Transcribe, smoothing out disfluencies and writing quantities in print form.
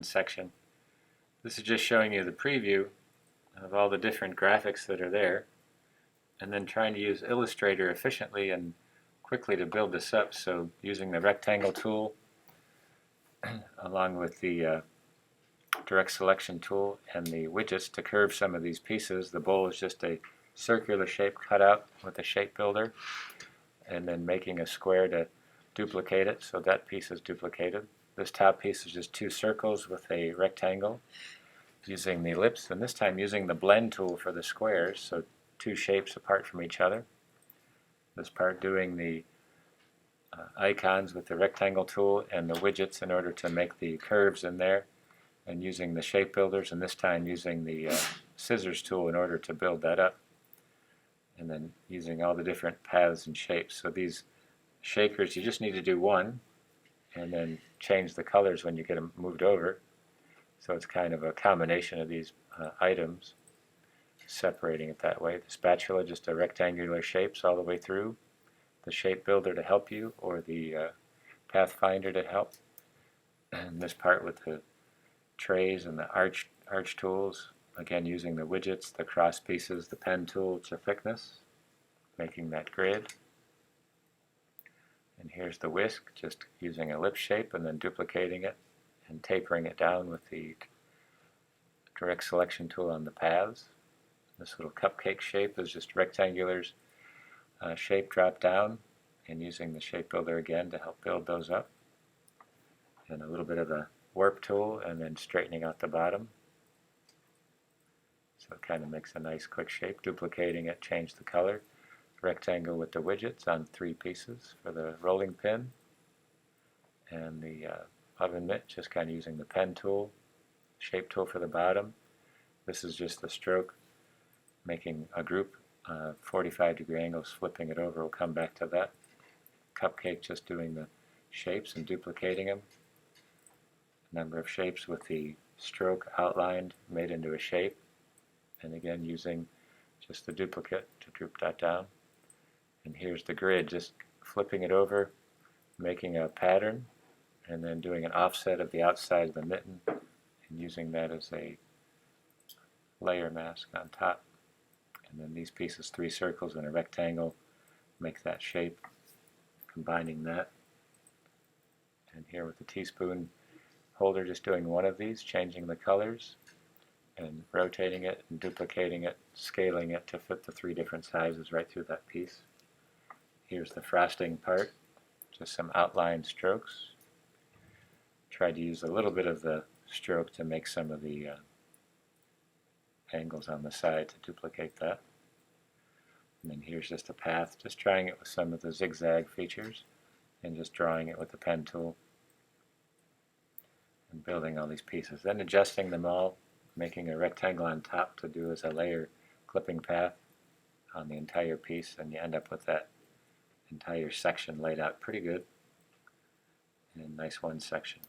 section. This is just showing you the preview of all the different graphics that are there, and then trying to use Illustrator efficiently and quickly to build this up. So using the rectangle tool along with the direct selection tool and the widgets to curve some of these pieces. The bowl is just a circular shape cut out with a shape builder, and then making a square to duplicate it, so that piece is duplicated. This top piece is just two circles with a rectangle using the ellipse, and this time using the blend tool for the squares, so two shapes apart from each other. This part doing the icons with the rectangle tool and the widgets in order to make the curves in there, and using the shape builders, and this time using the scissors tool in order to build that up, and then using all the different paths and shapes. So these shakers, you just need to do one and then change the colors when you get them moved over. So it's kind of a combination of these items, separating it that way. The spatula, just a rectangular shapes all the way through. The shape builder to help you, or the pathfinder to help. And this part with the trays and the arch tools, again using the widgets, the cross pieces, the pen tool to thickness, making that grid. And here's the whisk, just using a ellipse shape and then duplicating it and tapering it down with the direct selection tool on the paths. This little cupcake shape is just rectangulars shape drop down, and using the shape builder again to help build those up. And a little bit of a warp tool and then straightening out the bottom. So it kind of makes a nice quick shape. Duplicating it, change the color. Rectangle with the widgets on three pieces for the rolling pin. And the oven mitt, just kind of using the pen tool. Shape tool for the bottom. This is just the stroke, making a group, 45-degree angles, flipping it over. We'll come back to that. Cupcake, just doing the shapes and duplicating them. Number of shapes with the stroke outlined, made into a shape, and again using just the duplicate to group that down. And here's the grid, just flipping it over, making a pattern, and then doing an offset of the outside of the mitten and using that as a layer mask on top. And then these pieces, three circles and a rectangle, make that shape, combining that. And here with the teaspoon holder, just doing one of these, changing the colors and rotating it and duplicating it, scaling it to fit the three different sizes right through that piece. Here's the frosting part, just some outline strokes. Tried to use a little bit of the stroke to make some of the angles on the side to duplicate that. And then here's just a path, just trying it with some of the zigzag features and just drawing it with the pen tool and building all these pieces. Then adjusting them all, making a rectangle on top to do as a layer clipping path on the entire piece, and you end up with that entire section laid out pretty good. And a nice one section.